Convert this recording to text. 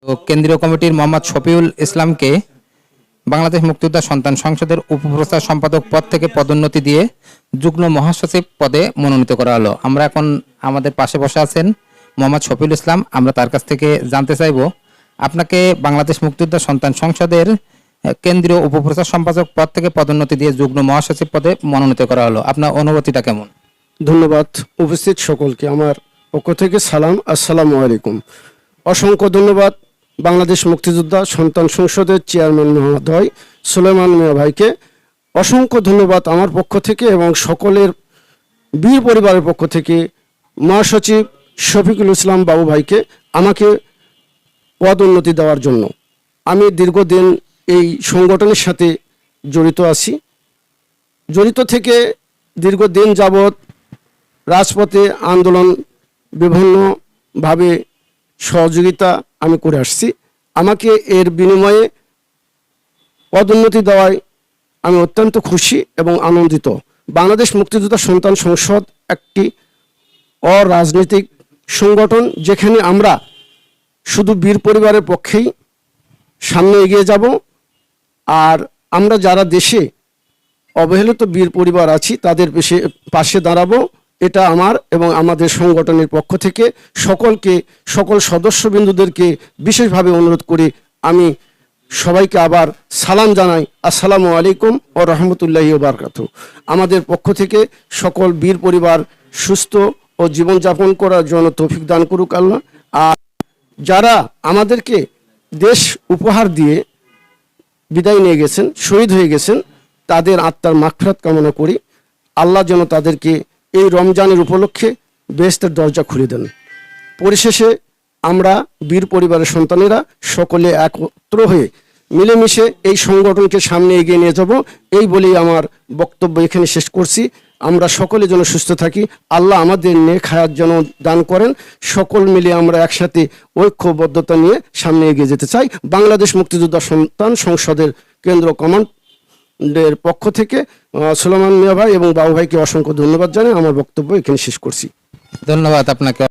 তো কেন্দ্রীয় কমিটির মোহাম্মদ শফিউল ইসলামকে বাংলাদেশ মুক্তিযোদ্ধা সন্তান সংসদের উপপ্রচার সম্পাদক পদ থেকে পদোন্নতি দিয়ে যুগ্ম মহাসচিব পদে মনোনীত করা হলো। আমরা এখন আমাদের পাশে বসে আছেন মোহাম্মদ শফিউল ইসলাম। আমরা তার কাছ থেকে জানতে চাইব, আপনাকে বাংলাদেশ মুক্তিযোদ্ধা সন্তান সংসদের কেন্দ্রীয় উপপ্রচার সম্পাদক পদ থেকে পদোন্নতি দিয়ে যুগ্ম মহাসচিব পদে মনোনীত করা হলো। আপনার অনুভূতিটা কেমন? ধন্যবাদ উপস্থিত সকলকে আমার পক্ষ থেকে সালাম, আসসালামু আলাইকুম। অসংখ্য ধন্যবাদ বাংলাদেশ মুক্তিযোদ্ধা সন্তান সংসদের চেয়ারম্যান মহোদয় সুলেমান মিয়া ভাইকে। অসংখ্য ধন্যবাদ আমার পক্ষ থেকে এবং সকলের বীর পরিবারের পক্ষ থেকে মহাসচিব শফিকুল ইসলাম বাবু ভাইকে আমাকে পদোন্নতি দেওয়ার জন্য। আমি দীর্ঘদিন এই সংগঠনের সাথে জড়িত আছি। জড়িত থেকে দীর্ঘদিন যাবৎ রাজপথে আন্দোলন বিভিন্নভাবে সহযোগিতা আমি করে আসছি। আমাকে এর বিনিময়ে পদোন্নতি দেওয়ায় আমি অত্যন্ত খুশি এবং আনন্দিত। বাংলাদেশ মুক্তিযোদ্ধা সন্তান সংসদ একটি অরাজনৈতিক সংগঠন, যেখানে আমরা শুধু বীর পরিবারের পক্ষেই সামনে এগিয়ে যাব। আর আমরা যারা দেশে অবহেলিত বীর পরিবার আছি তাদের পাশে দাঁড়াবো। এটা আমার এবং আমাদের সংগঠনের পক্ষ থেকে সকল সদস্যবৃন্দদেরকে বিশেষভাবে অনুরোধ করে আমি সবাইকে আবার সালাম জানাই। আসসালামু আলাইকুম ও রহমতুল্লাহি ওয়া বারাকাতুহু। আমাদের পক্ষ থেকে সকল বীর পরিবার সুস্থ ও জীবনযাপন করার জন্য তৌফিক দান করুক আল্লাহ। আর যারা আমাদেরকে দেশ উপহার দিয়ে বিদায় নিয়ে গেছেন, শহীদ হয়ে গেছেন, তাদের আত্মার মাগফিরাত কামনা করি। আল্লাহ যেন তাদেরকে এই রমজানের উপলক্ষে বেহেশতের দরজা খুলে দেন। পরিশেষে আমরা বীর পরিবারের সন্তানেরা সকলে একত্র হয়ে মিলেমিশে এই সংগঠনকে সামনে এগিয়ে নিয়ে যাব, এই বলেই আমার বক্তব্য এখানে শেষ করছি। আমরা সকলে যেন সুস্থ থাকি, আল্লাহ আমাদের নেক হায়াত যেন দান করেন। সকল মিলে আমরা একসাথে ঐক্যবদ্ধতা নিয়ে সামনে এগিয়ে যেতে চাই। বাংলাদেশ মুক্তিযোদ্ধা সন্তান সংসদের কেন্দ্র কমান্ডের পক্ষ থেকে সুলেমান মিয়া ভাই এবং বাবু ভাইকে অসংখ্য ধন্যবাদ জানাই। আমার বক্তব্য এখানে শেষ করছি। ধন্যবাদ আপনাকে।